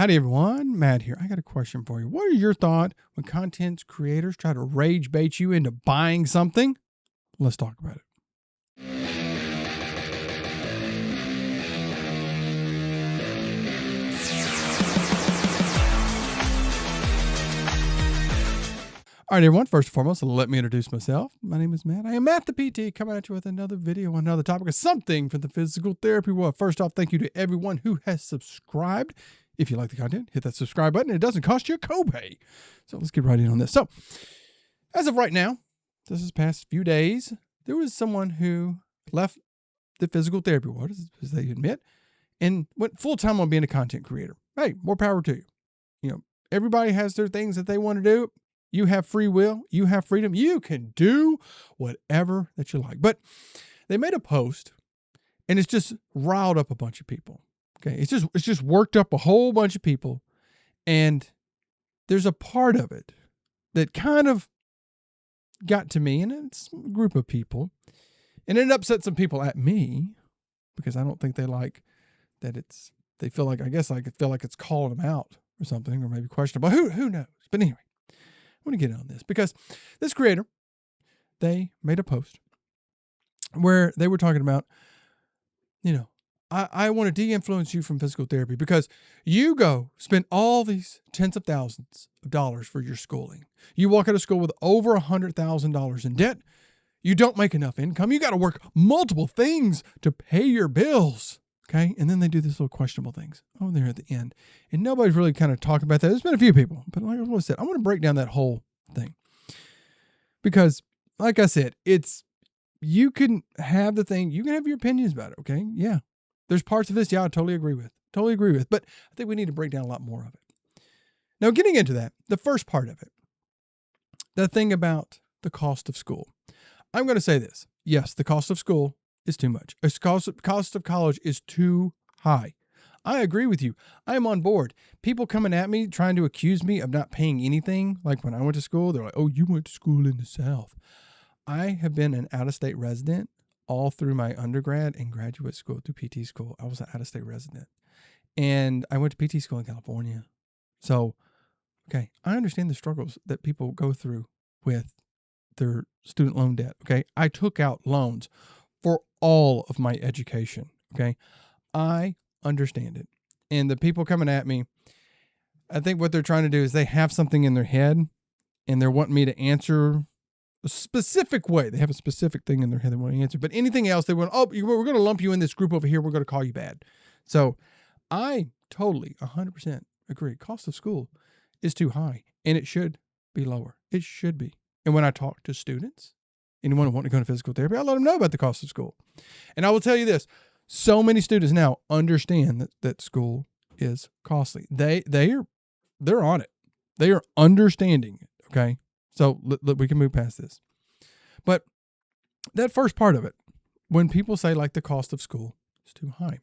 Howdy everyone, Matt here. I got a question for you. What are your thoughts when content creators try to rage bait you into buying something? Let's talk about it. All right, everyone. First and foremost, let me introduce myself. My name is Matt. I am Matt the PT, coming at you with another video on another topic of something from the physical therapy world. First off, thank you to everyone who has subscribed. If you like the content, hit that subscribe button. It doesn't cost you a copay. So let's get right in on this. So, as of right now, this is past few days, there was someone who left the physical therapy world, as they admit, and went full time on being a content creator. Hey, more power to you. You know, everybody has their things that they want to do. You have free will. You have freedom. You can do whatever that you like. But they made a post, and it's just riled up a bunch of people. Okay, it's just worked up a whole bunch of people, and there's a part of it that kind of got to me, and it's a group of people, and it upset some people at me because I don't think they like that they feel like, I guess I could feel like it's calling them out or something, or maybe questionable. Who knows? But anyway, I want to get on this because this creator, they made a post where they were talking about, I want to de-influence you from physical therapy because you go spend all these tens of thousands of dollars for your schooling. You walk out of school with over $100,000 in debt. You don't make enough income. You got to work multiple things to pay your bills. Okay. And then they do these little questionable things over there at the end. And nobody's really kind of talking about that. There's been a few people, but like I said, I want to break down that whole thing because, like I said, you can have the thing, you can have your opinions about it. Okay. Yeah. There's parts of this, I totally agree with. But I think we need to break down a lot more of it. Now, getting into that, the first part of it, the thing about the cost of school. I'm going to say this. Yes, the cost of school is too much. The cost of college is too high. I agree with you. I am on board. People coming at me trying to accuse me of not paying anything. Like when I went to school, they're like, oh, you went to school in the South. I have been an out-of-state resident all through my undergrad and graduate school through PT school. I was an out-of-state resident. And I went to PT school in California. So, okay, I understand the struggles that people go through with their student loan debt, okay? I took out loans for all of my education, okay? I understand it. And the people coming at me, I think what they're trying to do is they have something in their head and they're wanting me to answer a specific way. They have a specific thing in their head they want to answer. But anything else, they want, we're going to lump you in this group over here. We're going to call you bad. So I totally 100% agree. Cost of school is too high and it should be lower. It should be. And when I talk to students, anyone who wants to go to physical therapy, I let them know about the cost of school. And I will tell you this, so many students now understand that school is costly. They're on it. They are understanding it. Okay. So we can move past this. But that first part of it, when people say like the cost of school is too high,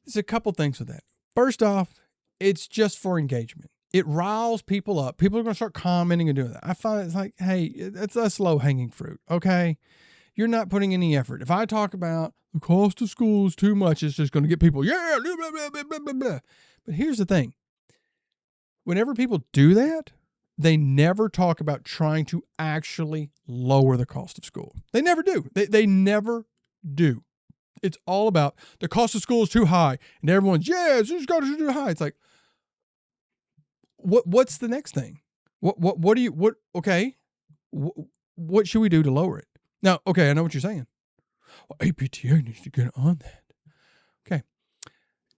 there's a couple things with that. First off, it's just for engagement. It riles people up. People are going to start commenting and doing that. I find it's like, hey, it's a slow hanging fruit. Okay. You're not putting any effort. If I talk about the cost of school is too much, it's just going to get people, yeah, blah, blah, blah, blah, blah, blah. But here's the thing. Whenever people do that, they never talk about trying to actually lower the cost of school. They never do. They never do. It's all about the cost of school is too high. And everyone's, it's got to be too high. It's like, what's the next thing? What should we do to lower it? Now, okay, I know what you're saying. Well, APTA needs to get on that. Okay.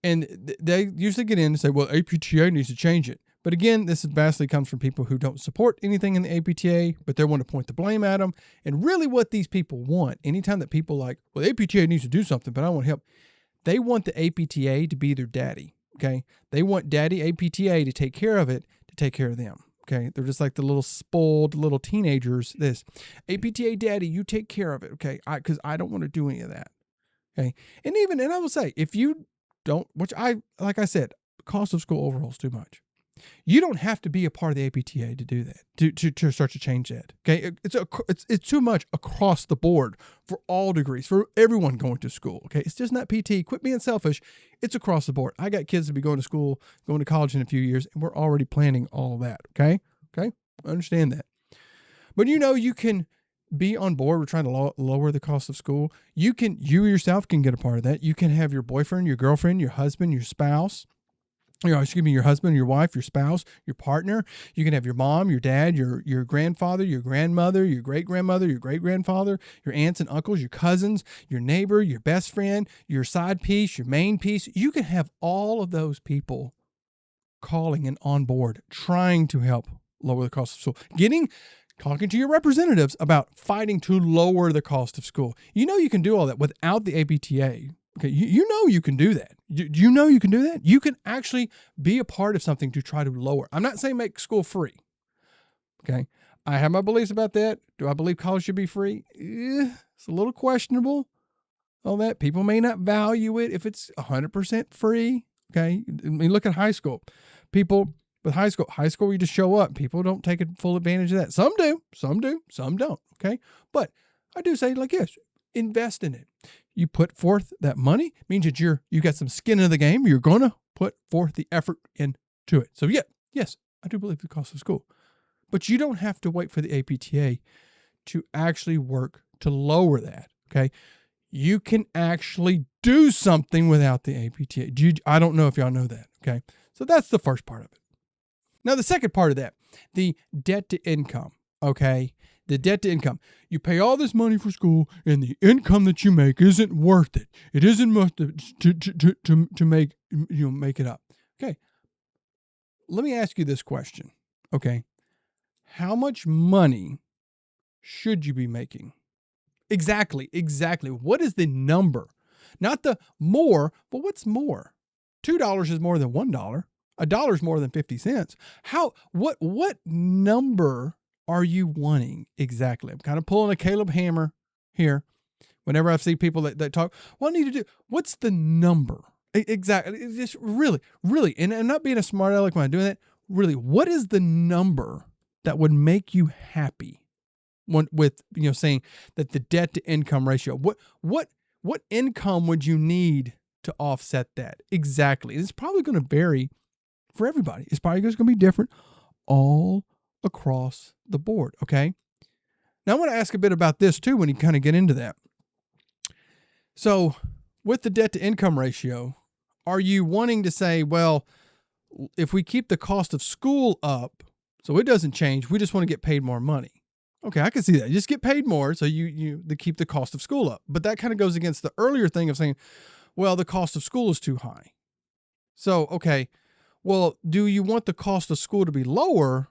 And they usually get in and say, well, APTA needs to change it. But again, this vastly comes from people who don't support anything in the APTA, but they want to point the blame at them. And really what these people want, anytime that people like, well, the APTA needs to do something, but I want help. They want the APTA to be their daddy, okay? They want daddy APTA to take care of it, to take care of them, okay? They're just like the little spoiled little teenagers. This, APTA daddy, you take care of it, okay? Because I don't want to do any of that, okay? And I will say, if you don't, like I said, cost of school overall is too much. You don't have to be a part of the APTA to do that, to start to change that. Okay. It's too much across the board for all degrees, for everyone going to school. Okay. It's just not PT. Quit being selfish. It's across the board. I got kids to be going to school, going to college in a few years, and we're already planning all of that. Okay. Okay. I understand that. But you can be on board. We're trying to lower the cost of school. You yourself can get a part of that. You can have your boyfriend, your girlfriend, your husband, your spouse, your husband, your wife, your spouse, your partner. You can have your mom, your dad, your grandfather, your grandmother, your great-grandmother, your great-grandfather, your aunts and uncles, your cousins, your neighbor, your best friend, your side piece, your main piece. You can have all of those people calling and on board, trying to help lower the cost of school. Talking to your representatives about fighting to lower the cost of school. You can do all that without the APTA. Okay, you can do that. You know you can do that? You can actually be a part of something to try to lower. I'm not saying make school free. Okay, I have my beliefs about that. Do I believe college should be free? It's a little questionable. All that. People may not value it if it's 100% free. Okay, I mean, look at high school. People with high school, you just show up. People don't take full advantage of that. Some do, some don't. Okay, but I do say, yes, invest in it. You put forth that money, means that you got some skin in the game. You're going to put forth the effort into it. So yes, I do believe the cost of school, but you don't have to wait for the APTA to actually work to lower that. Okay. You can actually do something without the APTA. I don't know if y'all know that. Okay. So that's the first part of it. Now, the second part of that, the debt to income. Okay. The debt to income. You pay all this money for school, and the income that you make isn't worth it. It isn't worth it to make it up. Okay. Let me ask you this question. Okay. How much money should you be making? Exactly. What is the number? Not the more, but what's more? $2 is more than $1. $1 is more than 50 cents. What number are you wanting exactly? I'm kind of pulling a Caleb Hammer here. Whenever I see people that talk, what I need to do, what's the number? Exactly. It's just really, and I'm not being a smart aleck when I'm doing that. Really, what is the number that would make you happy with saying that the debt to income ratio? What income would you need to offset that? Exactly. It's probably going to vary for everybody. It's probably just going to be different all across the board. Okay. Now I want to ask a bit about this too when you kind of get into that. So with the debt to income ratio, are you wanting to say, well, if we keep the cost of school up, so it doesn't change, we just want to get paid more money? Okay, I can see that. You just get paid more, so you keep the cost of school up. But that kind of goes against the earlier thing of saying, well, the cost of school is too high. So, okay, well, do you want the cost of school to be lower,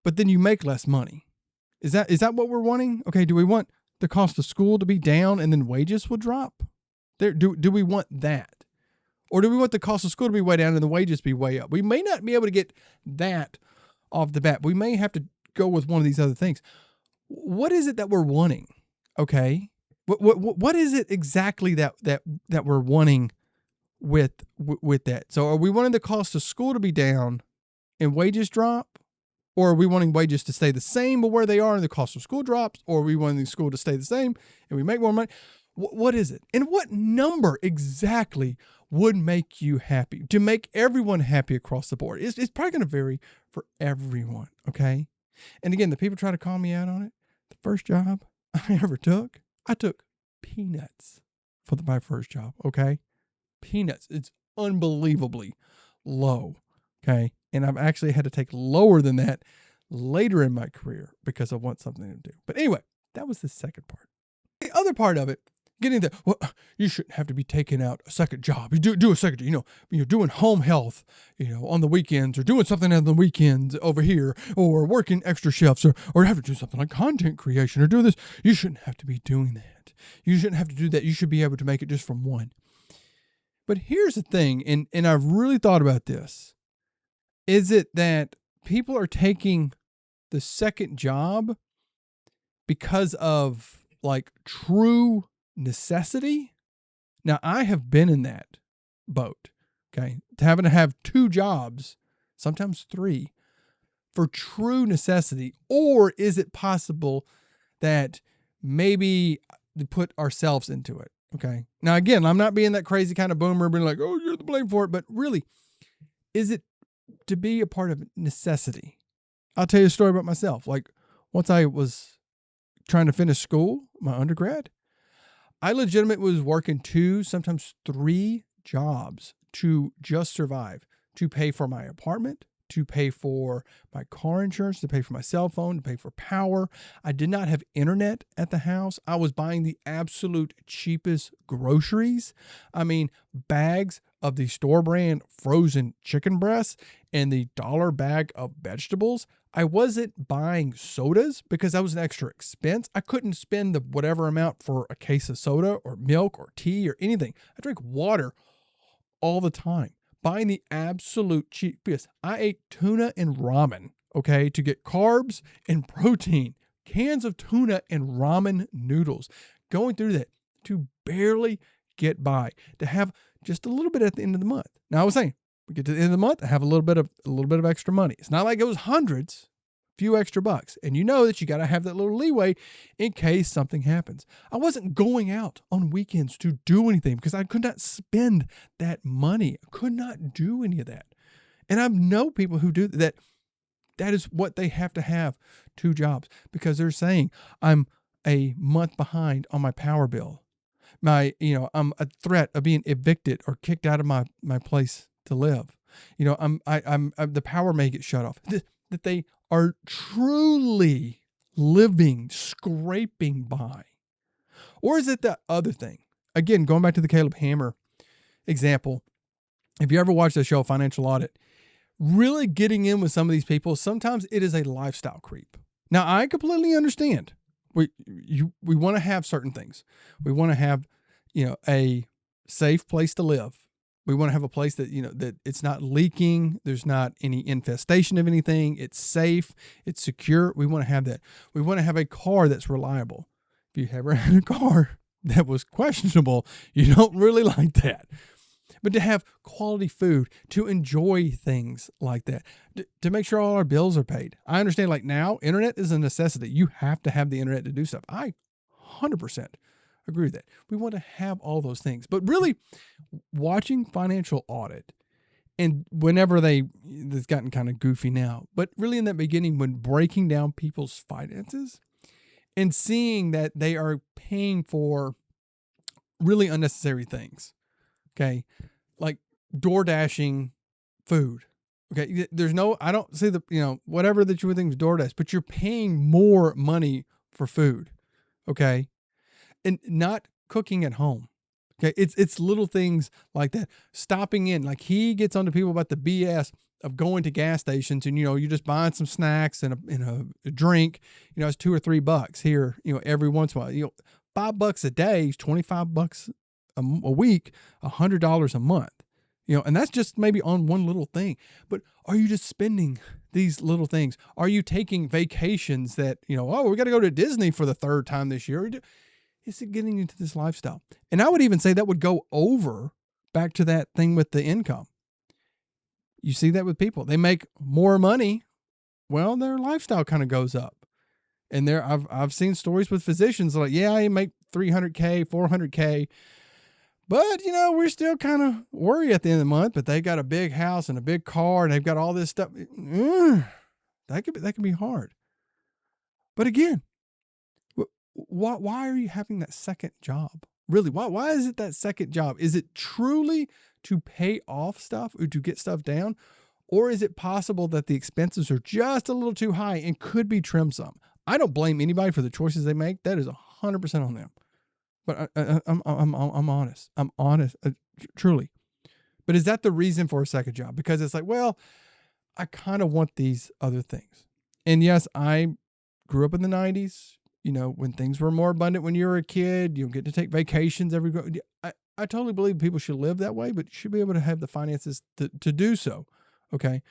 but then you make less money? Is that what we're wanting? Okay, do we want the cost of school to be down and then wages will drop? Do we want that? Or do we want the cost of school to be way down and the wages be way up? We may not be able to get that off the bat. We may have to go with one of these other things. What is it that we're wanting? Okay. What is it exactly that we're wanting with that? So are we wanting the cost of school to be down and wages drop? Or are we wanting wages to stay the same but where they are and the cost of school drops? Or are we wanting the school to stay the same and we make more money? What is it? And what number exactly would make you happy? To make everyone happy across the board. It's probably going to vary for everyone, okay? And again, the people try to call me out on it. The first job I ever took, I took peanuts for my first job, okay? Peanuts. It's unbelievably low, okay? And I've actually had to take lower than that later in my career because I want something to do. But anyway, that was the second part. The other part of it, getting that, well, you shouldn't have to be taking out a second job. You do a second, you're doing home health, on the weekends, or doing something on the weekends over here, or working extra shifts, or have to do something like content creation, or do this. You shouldn't have to be doing that. You shouldn't have to do that. You should be able to make it just from one. But here's the thing, and I've really thought about this. Is it that people are taking the second job because of like true necessity? Now, I have been in that boat, okay? Having to have two jobs sometimes 3 for true necessity? Or is it possible that maybe to put ourselves into it? Okay. Now, again, I'm not being that crazy kind of boomer being like, oh, you're the blame for it. But really, is it to be a part of necessity? I'll tell you a story about myself. Like, once I was trying to finish school, my undergrad, I legitimately was working 2, sometimes 3 jobs to just survive, to pay for my apartment, to pay for my car insurance, to pay for my cell phone, to pay for power. I did not have internet at the house. I was buying the absolute cheapest groceries. I mean, bags of the store brand frozen chicken breasts and the dollar bag of vegetables. I wasn't buying sodas because that was an extra expense. I couldn't spend the whatever amount for a case of soda or milk or tea or anything. I drank water all the time, buying the absolute cheapest. I ate tuna and ramen, okay, to get carbs and protein, cans of tuna and ramen noodles, going through that to barely get by, to have just a little bit at the end of the month. Now, I was saying, we get to the end of the month, I have a little bit of extra money. It's not like it was hundreds, few extra bucks. And you know that you got to have that little leeway in case something happens. I wasn't going out on weekends to do anything because I could not spend that money. I could not do any of that. And I know people who do that. That is what they have to have, 2 jobs, because they're saying, I'm a month behind on my power bill. I'm a threat of being evicted or kicked out of my place to live. I'm the power may get shut off. That they are truly living, scraping by. Or is it the other thing? Again, going back to the Caleb Hammer example, if you ever watched the show Financial Audit, really getting in with some of these people, sometimes it is a lifestyle creep. Now, I completely understand. We want to have certain things. We want to have, a safe place to live. We want to have a place that, that it's not leaking. There's not any infestation of anything. It's safe. It's secure. We want to have that. We want to have a car that's reliable. If you ever had a car that was questionable, you don't really like that. But to have quality food, to enjoy things like that, to make sure all our bills are paid. I understand, like, now, internet is a necessity. You have to have the internet to do stuff. I 100% agree with that. We want to have all those things. But really, watching Financial Audit, and whenever it's gotten kind of goofy now, but really in that beginning, when breaking down people's finances and seeing that they are paying for really unnecessary things. Okay. Like door dashing food. Okay. I don't see whatever that you would think is DoorDash, but you're paying more money for food. Okay. And not cooking at home. Okay. It's little things like that. Stopping in, like, he gets onto people about the BS of going to gas stations and, you're just buying some snacks and a drink, it's $2 or $3 here, every once in a while, $5 a day is $25 a week, $100 a month, and that's just maybe on one little thing. But are you just spending these little things? Are you taking vacations that, we got to go to Disney for the 3rd time this year? Is it getting into this lifestyle? And I would even say that would go over back to that thing with the income. You see that with people. They make more money. Well, their lifestyle kind of goes up. And I've seen stories with physicians like, yeah, I make $300K, $400K. But, we're still kind of worried at the end of the month, but they got a big house and a big car and they've got all this stuff. That can be hard. But again, why are you having that second job? Really, why is it that second job? Is it truly to pay off stuff or to get stuff down? Or is it possible that the expenses are just a little too high and could be trimmed some? I don't blame anybody for the choices they make. That is 100% on them. But I'm honest. I'm honest, truly. But is that the reason for a second job? Because it's like, well, I kind of want these other things. And yes, I grew up in the 90s. When things were more abundant when you were a kid, you get to take vacations every. I totally believe people should live that way, but you should be able to have the finances to do so. Okay.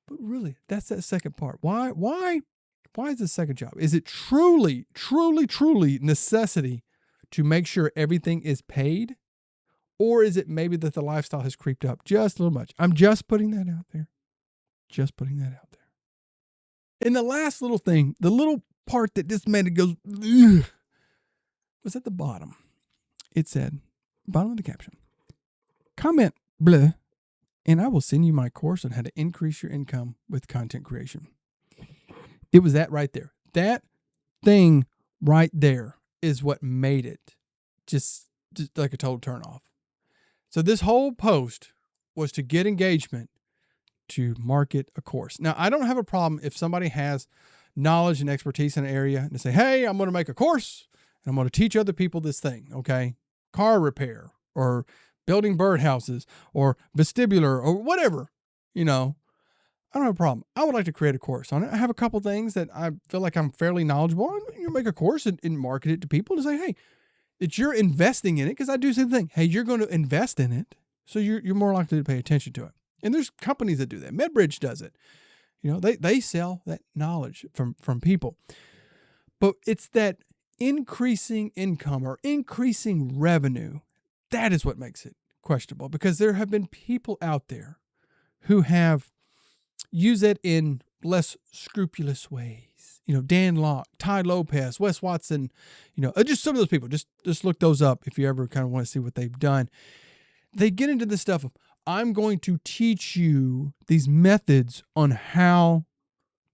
But really, that's that second part. Why is the second job? Is it truly necessity to make sure everything is paid? Or is it maybe that the lifestyle has creeped up just a little much? I'm just putting that out there. Just putting that out there. And the last little thing, the little part that just made it go, ugh, was at the bottom. It said, bottom of the caption, comment blah, and I will send you my course on how to increase your income with content creation. It was that right there. That thing right there is what made it just like a total turnoff. So this whole post was to get engagement to market a course. Now, I don't have a problem if somebody has knowledge and expertise in an area and they say, hey, I'm going to make a course and I'm going to teach other people this thing, okay? Car repair or building birdhouses or vestibular or whatever, I don't have a problem. I would like to create a course on it. I have a couple things that I feel like I'm fairly knowledgeable on. You make a course and market it to people to say, hey, that you're investing in it, because I do the same thing. Hey, you're going to invest in it, so you're more likely to pay attention to it. And there's companies that do that. MedBridge does it. They sell that knowledge from people. But it's that increasing income or increasing revenue, that is what makes it questionable, because there have been people out there who have used it in less scrupulous ways. Dan Locke, Ty Lopez, Wes Watson, just some of those people. Just look those up if you ever kind of want to see what they've done. They get into this stuff of, I'm going to teach you these methods on how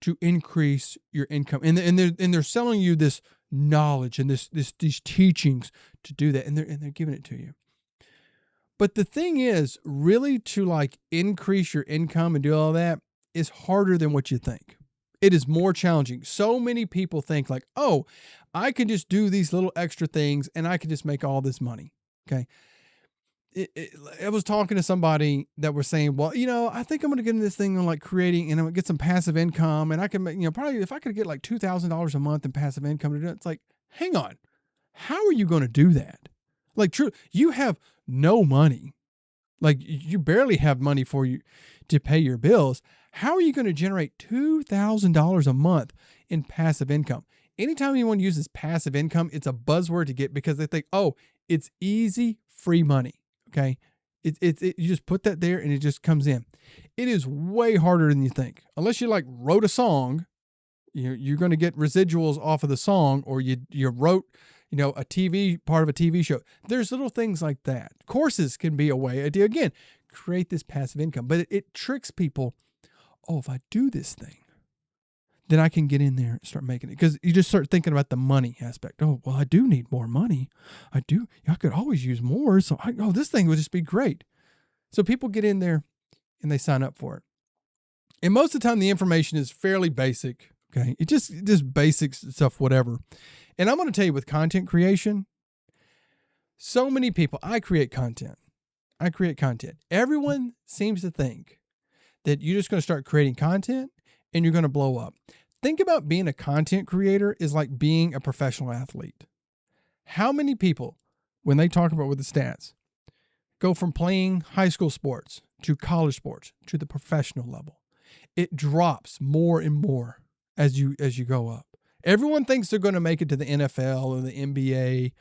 to increase your income. And they're selling you this knowledge and these teachings to do that. And they're giving it to you. But the thing is, really to increase your income and do all that is harder than what you think. It is more challenging. So many people think oh, I can just do these little extra things and I can just make all this money. Okay. I was talking to somebody that was saying, well, I think I'm going to get into this thing on creating, and I'm going to get some passive income, and I can make, probably if I could get $2,000 a month in passive income to do it, it's hang on, how are you going to do that? True, you have no money. You barely have money for you to pay your bills. How are you going to generate $2,000 a month in passive income? Anytime anyone uses passive income, it's a buzzword to get, because they think, oh, it's easy, free money. Okay. You just put that there and it just comes in. It is way harder than you think. Unless you wrote a song, you're going to get residuals off of the song, or you wrote, a part of a TV show. There's little things like that. Courses can be a way, again, create this passive income, but it tricks people. Oh, if I do this thing, then I can get in there and start making it. Because you just start thinking about the money aspect. Oh, well, I do need more money. I could always use more. So this thing would just be great. So people get in there and they sign up for it. And most of the time the information is fairly basic. Okay. It just basic stuff, whatever. And I'm going to tell you, with content creation, so many people, I create content. Everyone seems to think that you're just going to start creating content and you're going to blow up. Think about being a content creator is like being a professional athlete. How many people, when they talk about with the stats, go from playing high school sports to college sports to the professional level? It drops more and more as you go up. Everyone thinks they're going to make it to the NFL or the NBA.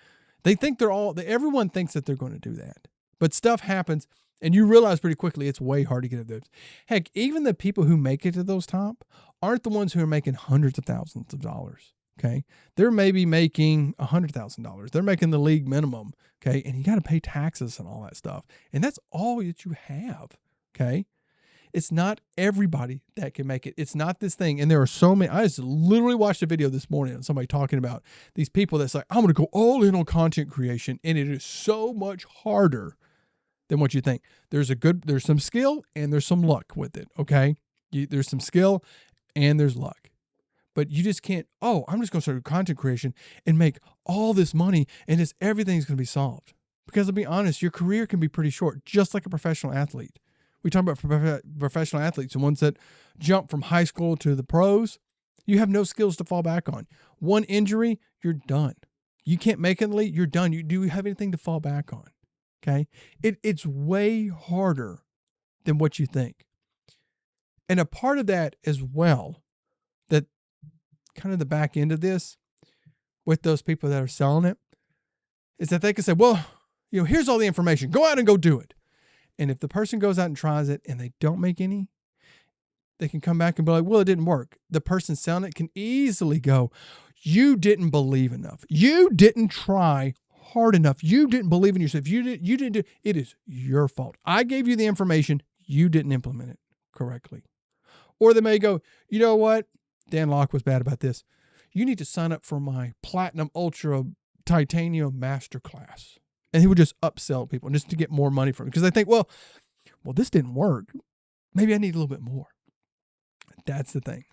They think everyone thinks that they're going to do that. But stuff happens, and you realize pretty quickly it's way hard to get at those. Heck, even the people who make it to those top aren't the ones who are making hundreds of thousands of dollars. Okay. They're maybe making $100,000. They're making the league minimum. Okay. And you got to pay taxes and all that stuff. And that's all that you have. Okay. It's not everybody that can make it. It's not this thing. And there are so many. I just literally watched a video this morning of somebody talking about these people that's like, I'm going to go all in on content creation. And it is so much harder than what you think. There's some skill and there's some luck with it. Okay. There's some skill and there's luck, but you just can't, I'm just going to start content creation and make all this money and everything's going to be solved. Because to be honest, your career can be pretty short, just like a professional athlete. We talk about professional athletes, the ones that jump from high school to the pros. You have no skills to fall back on. One injury, you're done. You can't make it in the league, you're done. Do you have anything to fall back on? Okay. It's way harder than what you think. And a part of that as well, that kind of the back end of this with those people that are selling it, is that they can say, well, here's all the information, go out and go do it. And if the person goes out and tries it and they don't make any, they can come back and be like, well, it didn't work. The person selling it can easily go, you didn't believe enough. You didn't try hard enough. You didn't believe in yourself. You didn't do it. Is your fault. I gave you the information. You didn't implement it correctly. Or they may go, you know what? Dan Locke was bad about this. You need to sign up for my Platinum Ultra Titanium Masterclass. And he would just upsell people just to get more money from it. Because they think, well, this didn't work. Maybe I need a little bit more. That's the thing.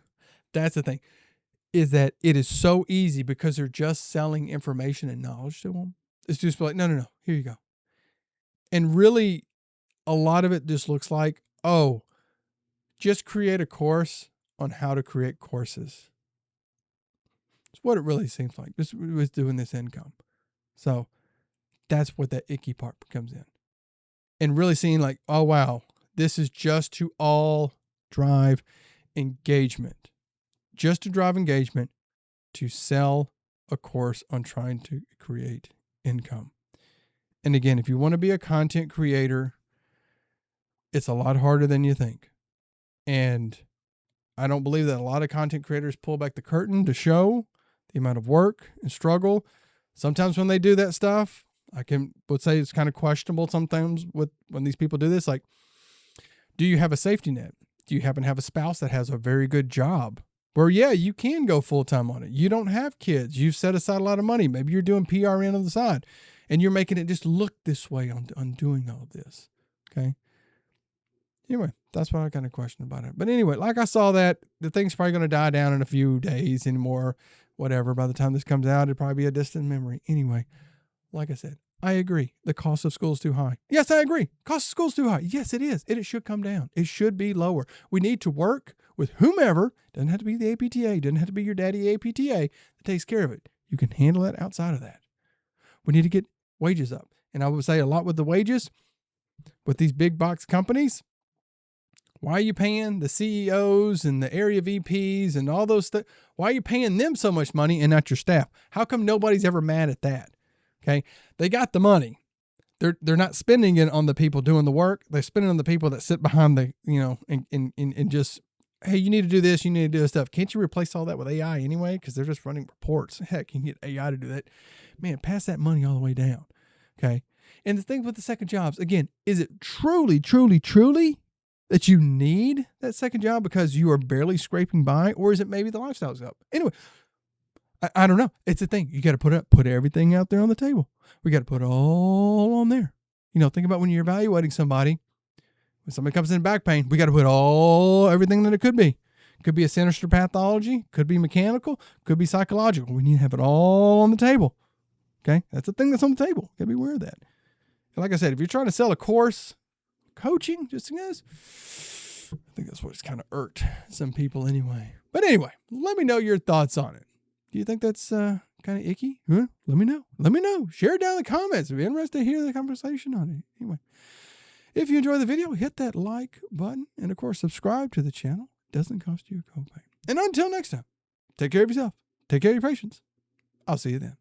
Is that it is so easy because they're just selling information and knowledge to them. It's just like, no, here you go. And really, a lot of it just looks like, just create a course on how to create courses. It's what it really seems like. This was doing this income. So that's what that icky part comes in. And really seeing like, oh, wow, this is just to all drive engagement. Just to drive engagement to sell a course on trying to create income. And again, if you want to be a content creator, it's a lot harder than you think. And I don't believe that a lot of content creators pull back the curtain to show the amount of work and struggle. Sometimes when they do that stuff, would say it's kind of questionable sometimes when these people do this. Like, do you have a safety net? Do you happen to have a spouse that has a very good job where, yeah, you can go full-time on it? You don't have kids. You've set aside a lot of money. Maybe you're doing PRN on the side and you're making it just look this way on doing all of this. Okay. Anyway, that's what I kind of question about it. But anyway, like I saw that the thing's probably going to die down in a few days anymore, whatever. By the time this comes out, it'll probably be a distant memory. Anyway, like I said, I agree. The cost of school is too high. Yes, I agree. Cost of school is too high. Yes, it is. It should come down. It should be lower. We need to work with whomever. Doesn't have to be the APTA. Doesn't have to be your daddy APTA that takes care of it. You can handle it outside of that. We need to get wages up. And I would say a lot with the wages with these big box companies. Why are you paying the CEOs and the area VPs and all those things? Why are you paying them so much money and not your staff? How come nobody's ever mad at that? Okay. They got the money. They're not spending it on the people doing the work. They're spending it on the people that sit behind the, and just, hey, you need to do this. You need to do this stuff. Can't you replace all that with AI anyway? Because they're just running reports. Heck, you can get AI to do that. Man, pass that money all the way down. Okay. And the thing with the second jobs, again, is it truly, truly, truly that you need that second job because you are barely scraping by? Or is it maybe the lifestyle's up? Anyway, I don't know. It's a thing. You got to put everything out there on the table. We got to put it all on there. Think about when you're evaluating somebody. When somebody comes in back pain, we got to put everything that it could be. It could be a sinister pathology, could be mechanical, could be psychological. We need to have it all on the table. Okay? That's the thing that's on the table. Got to be aware of that. And like I said, if you're trying to sell a course, coaching, just in case, I think that's what's kind of irked some people anyway. But anyway, let me know your thoughts on it. Do you think that's kind of icky? Huh? Let me know. Share it down in the comments. I'd be interested to hear the conversation on it. Anyway, if you enjoy the video, hit that like button. And of course, subscribe to the channel. It doesn't cost you a copay. And until next time, take care of yourself. Take care of your patients. I'll see you then.